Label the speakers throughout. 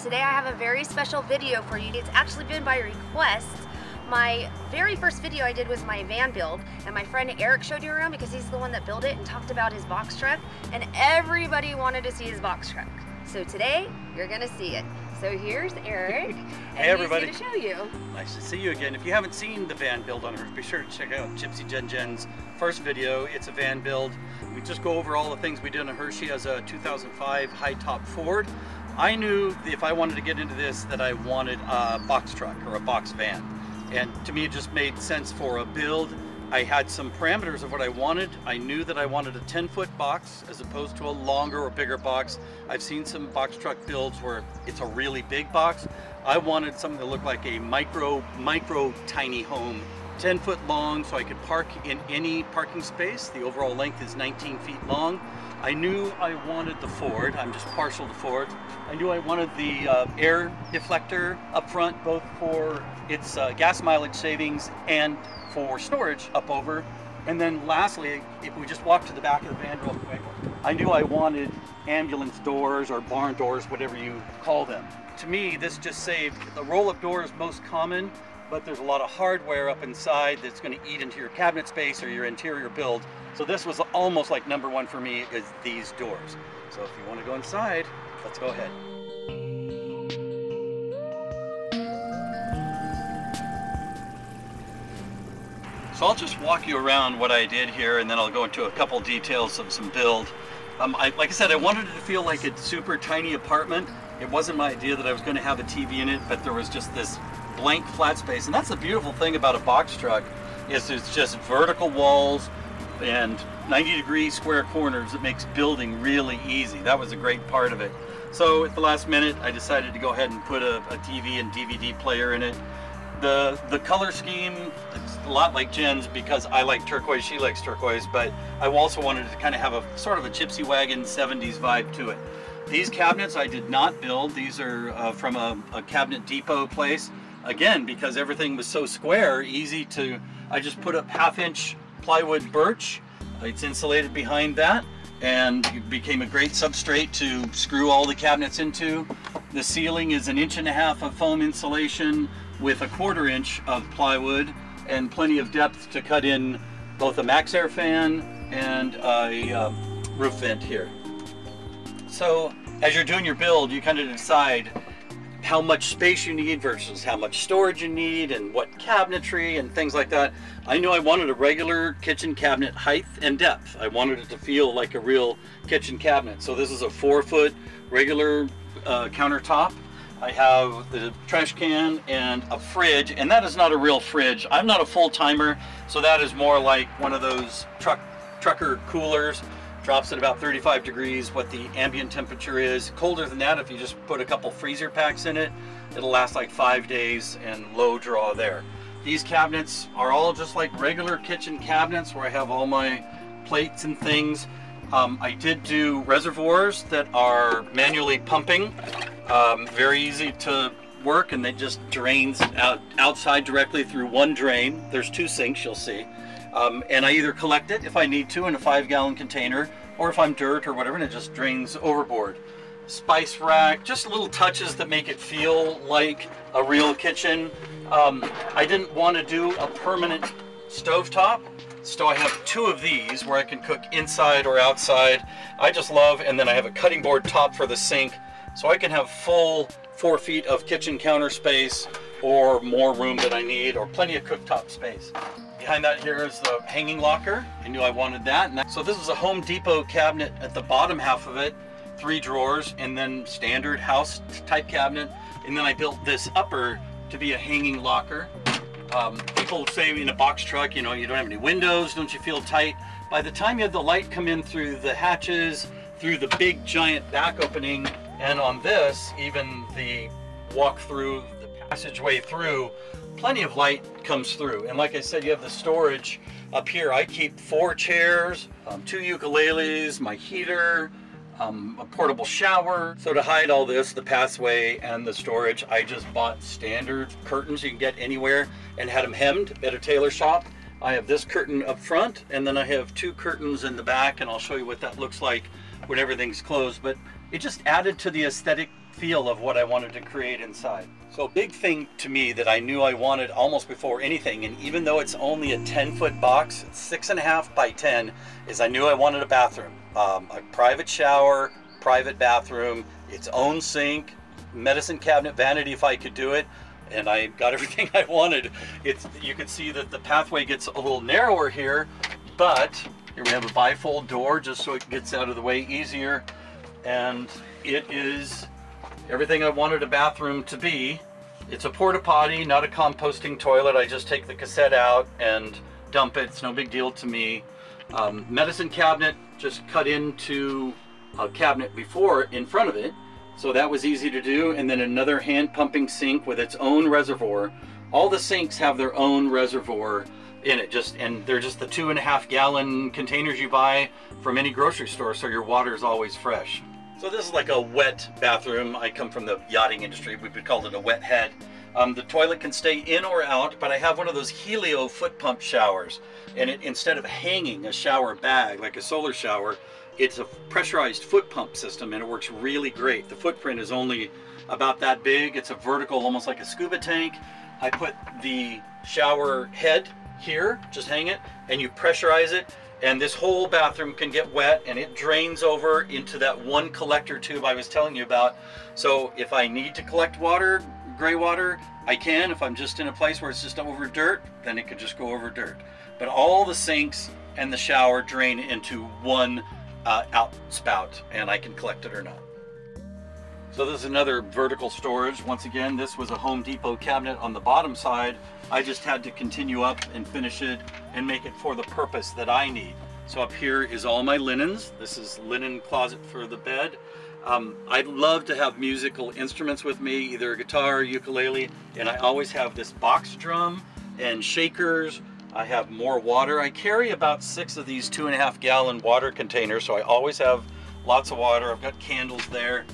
Speaker 1: Today I have a very special video for you. It's actually been by request. My very first video I did was my van build, and my friend Eric showed you around because he's the one that built it and talked about his box truck, and everybody wanted to see his box truck. So today you're gonna see it. So here's Eric.
Speaker 2: Hey everybody.
Speaker 1: He's gonna show you.
Speaker 2: Nice to see you again. If you haven't seen the van build on Earth, be sure to check out Gypsy Jen's first video. It's a van build. We just go over all the things we did on her. She has a 2005 high top Ford. I knew if I wanted to get into this that I wanted a box truck or a box van. And to me it just made sense for a build. I had some parameters of what I wanted. I knew that I wanted a 10-foot box as opposed to a longer or bigger box. I've seen some box truck builds where it's a really big box. I wanted something that looked like a micro tiny home. 10 foot long, so I could park in any parking space. The overall length is 19 feet long. I knew I wanted the Ford. I'm just partial to Ford. I knew I wanted the air deflector up front, both for its gas mileage savings and for storage up over. And then lastly, if we just walk to the back of the van real quick, I knew I wanted ambulance doors or barn doors, whatever you call them. To me, this just saved, the roll-up door is most common, but there's a lot of hardware up inside that's going to eat into your cabinet space or your interior build. So this was almost like number one for me, is these doors. So if you want to go inside, let's go ahead. So I'll just walk you around what I did here, and then I'll go into a couple details of some build. Like I said, I wanted it to feel like a super tiny apartment. It wasn't my idea that I was going to have a TV in it, but there was just this blank flat space. And that's the beautiful thing about a box truck, is it's just vertical walls and 90-degree square corners. It makes building really easy. That was a great part of it. So at the last minute, I decided to go ahead and put a TV and DVD player in it. The color scheme, it's a lot like Jen's because I like turquoise, she likes turquoise, but I also wanted to kind of have a sort of a gypsy wagon 70s vibe to it. These cabinets I did not build. These are from a cabinet depot place. Again, because everything was so square, easy to, I just put up 1/2-inch plywood birch. It's insulated behind that, and it became a great substrate to screw all the cabinets into. The ceiling is 1.5 inches of foam insulation with 1/4 inch of plywood and plenty of depth to cut in both a max air fan and a roof vent here. So as you're doing your build, you kind of decide how much space you need versus how much storage you need and what cabinetry and things like that. I knew I wanted a regular kitchen cabinet height and depth. I wanted it to feel like a real kitchen cabinet. So this is a 4-foot regular countertop. I have the trash can and a fridge, and that is not a real fridge. I'm not a full-timer, so that is more like one of those trucker coolers. Drops at about 35 degrees, what the ambient temperature is. Colder than that, if you just put a couple freezer packs in it, it'll last like 5 days, and low draw there. These cabinets are all just like regular kitchen cabinets where I have all my plates and things. I did do reservoirs that are manually pumping. Very easy to work, and they just drains outside directly through one drain. There's 2 sinks, you'll see. And I either collect it if I need to in a 5-gallon container, or if I'm dirt or whatever, and it just drains overboard. Spice rack, just little touches that make it feel like a real kitchen. I didn't want to do a permanent stovetop, so I have 2 of these where I can cook inside or outside. I just love, and then I have a cutting board top for the sink, so I can have full 4 feet of kitchen counter space or more room that I need, or plenty of cooktop space. Behind that here is the hanging locker. I knew I wanted that. So this is a Home Depot cabinet at the bottom half of it, 3 drawers, and then standard house type cabinet. And then I built this upper to be a hanging locker. People say in a box truck, you know, you don't have any windows, don't you feel tight? By the time you have the light come in through the hatches, through the big giant back opening, and on this, even the walk through, the passageway through, plenty of light comes through. And like I said, you have the storage up here. I keep 4 chairs, 2 ukuleles, my heater, a portable shower. So to hide all this, the pathway and the storage, I just bought standard curtains you can get anywhere and had them hemmed at a tailor shop. I have this curtain up front, and then I have 2 curtains in the back, and I'll show you what that looks like when everything's closed. But it just added to the aesthetic feel of what I wanted to create inside. So a big thing to me that I knew I wanted almost before anything, and even though it's only a 10-foot box, it's 6.5 by 10, is I knew I wanted a bathroom. A private shower, private bathroom, its own sink, medicine cabinet, vanity if I could do it, and I got everything I wanted. You can see that the pathway gets a little narrower here, but here we have a bifold door just so it gets out of the way easier, and it is everything I wanted a bathroom to be. It's a porta potty, not a composting toilet. I just take the cassette out and dump it. It's no big deal to me. Medicine cabinet, just cut into a cabinet before in front of it, so that was easy to do. And then another hand pumping sink with its own reservoir. All the sinks have their own reservoir in it, and they're just the 2.5 gallon containers you buy from any grocery store, so your water is always fresh. So this is like a wet bathroom. I come from the yachting industry. We would call it a wet head. The toilet can stay in or out, but I have one of those Helio foot pump showers, and instead of hanging a shower bag like a solar shower, it's a pressurized foot pump system, and it works really great. The footprint is only about that big. It's a vertical, almost like a scuba tank. I put the shower head here, just hang it, and you pressurize it, and this whole bathroom can get wet, and it drains over into that one collector tube I was telling you about. So if I need to collect water, gray water, I can. If I'm just in a place where it's just over dirt, then it could just go over dirt. But all the sinks and the shower drain into one outspout, and I can collect it or not. So this is another vertical storage. Once again, this was a Home Depot cabinet on the bottom side. I just had to continue up and finish it and make it for the purpose that I need. So up here is all my linens. This is linen closet for the bed. I'd love to have musical instruments with me, either a guitar or ukulele, and I always have this box drum and shakers. I have more water. I carry about 6 of these 2.5 gallon water containers, so I always have lots of water. I've got candles there.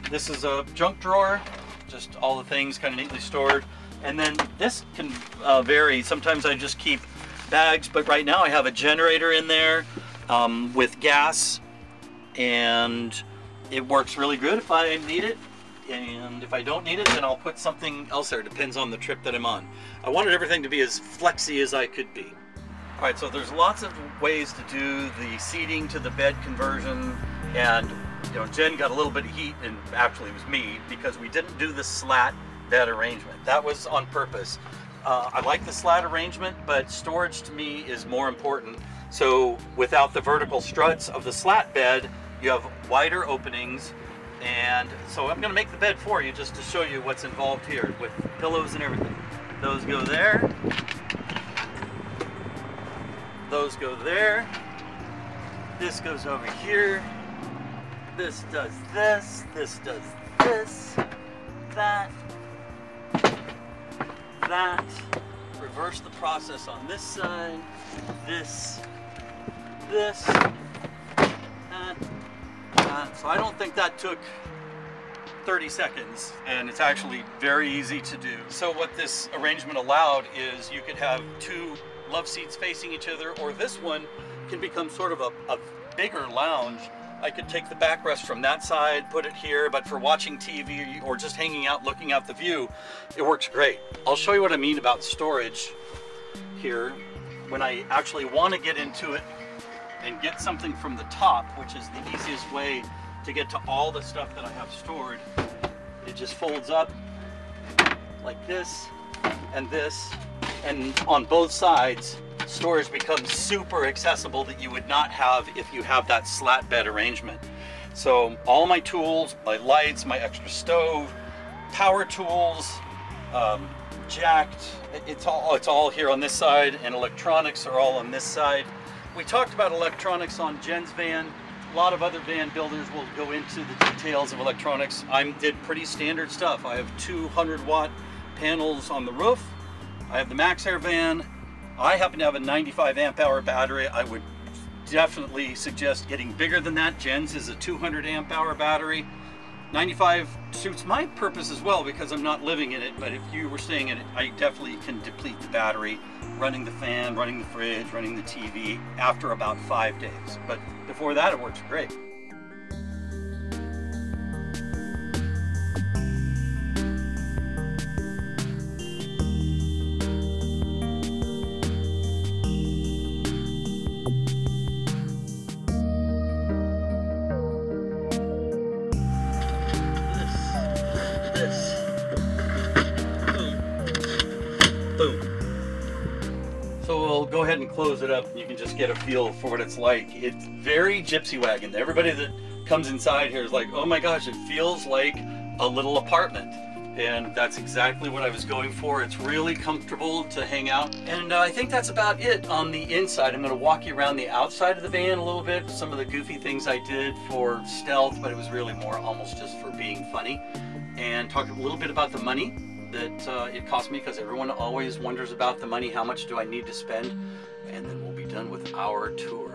Speaker 2: This is a junk drawer, just all the things kind of neatly stored. And then this can vary. Sometimes I just keep bags, but right now I have a generator in there with gas, and it works really good if I need it. And if I don't need it, then I'll put something else there. It depends on the trip that I'm on. I wanted everything to be as flexy as I could be. All right, so there's lots of ways to do the seating to the bed conversion, and Jen got a little bit of heat, and actually it was me, because we didn't do the slat bed arrangement. That was on purpose. I like the slat arrangement, but storage to me is more important. So without the vertical struts of the slat bed, you have wider openings. And so I'm gonna make the bed for you just to show you what's involved here with pillows and everything. Those go there. Those go there. This goes over here. This does this. This does this. That. That. Reverse the process on this side. This. This. That. So I don't think that took 30 seconds, and it's actually very easy to do. So what this arrangement allowed is you could have 2 love seats facing each other, or this one can become sort of a bigger lounge. I could take the backrest from that side, put it here, but for watching TV or just hanging out looking out the view, it works great. I'll show you what I mean about storage here. When I actually want to get into it and get something from the top, which is the easiest way to get to all the stuff that I have stored, it just folds up like this, and on both sides, storage becomes super accessible that you would not have if you have that slat bed arrangement. So all my tools, my lights, my extra stove, power tools, jacked, it's all here on this side, and electronics are all on this side. We talked about electronics on Jen's van. A lot of other van builders will go into the details of electronics. I did pretty standard stuff. I have 200-watt panels on the roof. I have the MaxAir van. I happen to have a 95 amp hour battery. I would definitely suggest getting bigger than that. Jen's is a 200 amp hour battery. 95 suits my purpose as well because I'm not living in it, but if you were staying in it, I definitely can deplete the battery running the fan, running the fridge, running the TV after about 5 days. But before that, it works great. I'll go ahead and close it up. You can just get a feel for what it's like. It's very gypsy wagon. Everybody that comes inside here is like, oh my gosh, it feels like a little apartment. And that's exactly what I was going for. It's really comfortable to hang out. And I think that's about it on the inside. I'm gonna walk you around the outside of the van a little bit. Some of the goofy things I did for stealth, but it was really more almost just for being funny. And talk a little bit about the money that it cost me, because everyone always wonders about the money. How much do I need to spend? And then we'll be done with our tour.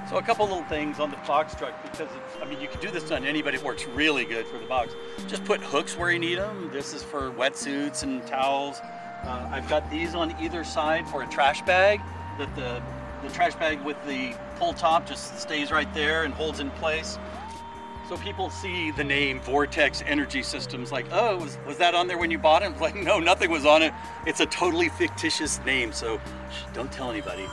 Speaker 2: So a couple little things on the box truck, because it's, I mean, you can do this on anybody. It works really good for the box. Just put hooks where you need them. This is for wetsuits and towels. I've got these on either side for a trash bag, that the trash bag with the pull top just stays right there and holds in place. So people see the name Vortex Energy Systems like, oh, was that on there when you bought it? Like, no, nothing was on it. It's a totally fictitious name, so don't tell anybody.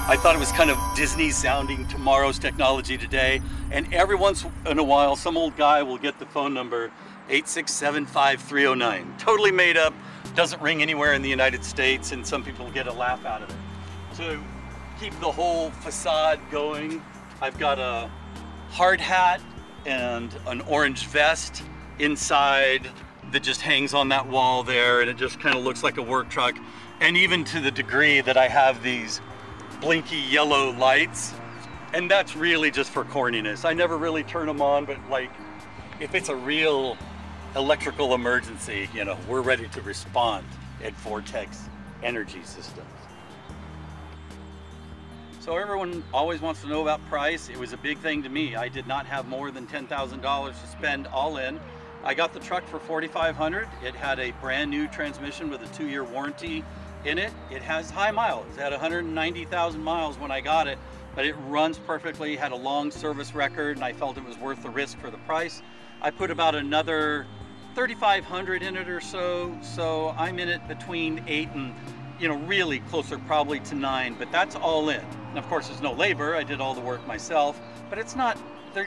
Speaker 2: I thought it was kind of Disney sounding, tomorrow's technology today, and every once in a while some old guy will get the phone number 8675309. Totally made up, doesn't ring anywhere in the United States, and some people get a laugh out of it. To keep the whole facade going, I've got a hard hat and an orange vest inside that just hangs on that wall there, and it just kind of looks like a work truck. And even to the degree that I have these blinky yellow lights, and that's really just for corniness. I never really turn them on, but like if it's a real electrical emergency, you know, we're ready to respond at Vortex Energy Systems. So everyone always wants to know about price. It was a big thing to me. I did not have more than $10,000 to spend all in. I got the truck for $4,500. It had a brand new transmission with a 2-year warranty in it. It has high miles. It had 190,000 miles when I got it, but it runs perfectly, had a long service record, and I felt it was worth the risk for the price. I put about another $3,500 in it or so, so I'm in it between 8 and, you know, really closer probably to 9, but that's all in. And of course there's no labor, I did all the work myself, but it's not,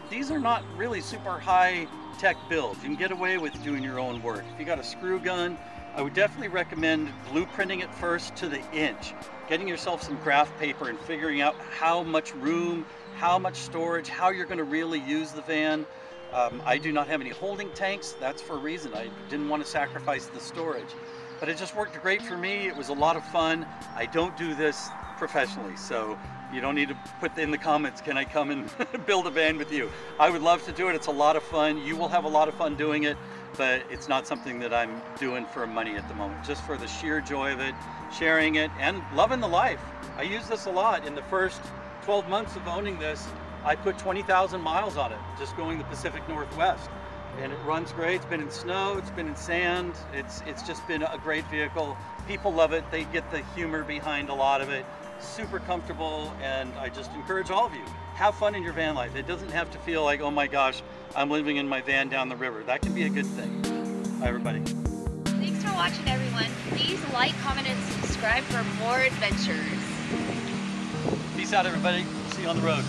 Speaker 2: these are not really super high tech builds. You can get away with doing your own work. If you got a screw gun, I would definitely recommend blueprinting it first to the inch, getting yourself some graph paper and figuring out how much room, how much storage, how you're going to really use the van. I do not have any holding tanks. That's for a reason. I didn't want to sacrifice the storage, but it just worked great for me. It was a lot of fun. I don't do this professionally, so you don't need to put in the comments, can I come and build a van with you? I would love to do it. It's a lot of fun. You will have a lot of fun doing it, but it's not something that I'm doing for money at the moment, just for the sheer joy of it, sharing it, and loving the life. I use this a lot. In the first 12 months of owning this, I put 20,000 miles on it, just going the Pacific Northwest. And it runs great. It's been in snow, it's been in sand. It's just been a great vehicle. People love it. They get the humor behind a lot of it. Super comfortable, and I just encourage all of you, have fun in your van life. It doesn't have to feel like, oh my gosh, I'm living in my van down the river. That can be a good thing. Bye everybody.
Speaker 1: Thanks for watching, everyone. Please like, comment, and subscribe for more adventures.
Speaker 2: Peace out everybody. See you on the road.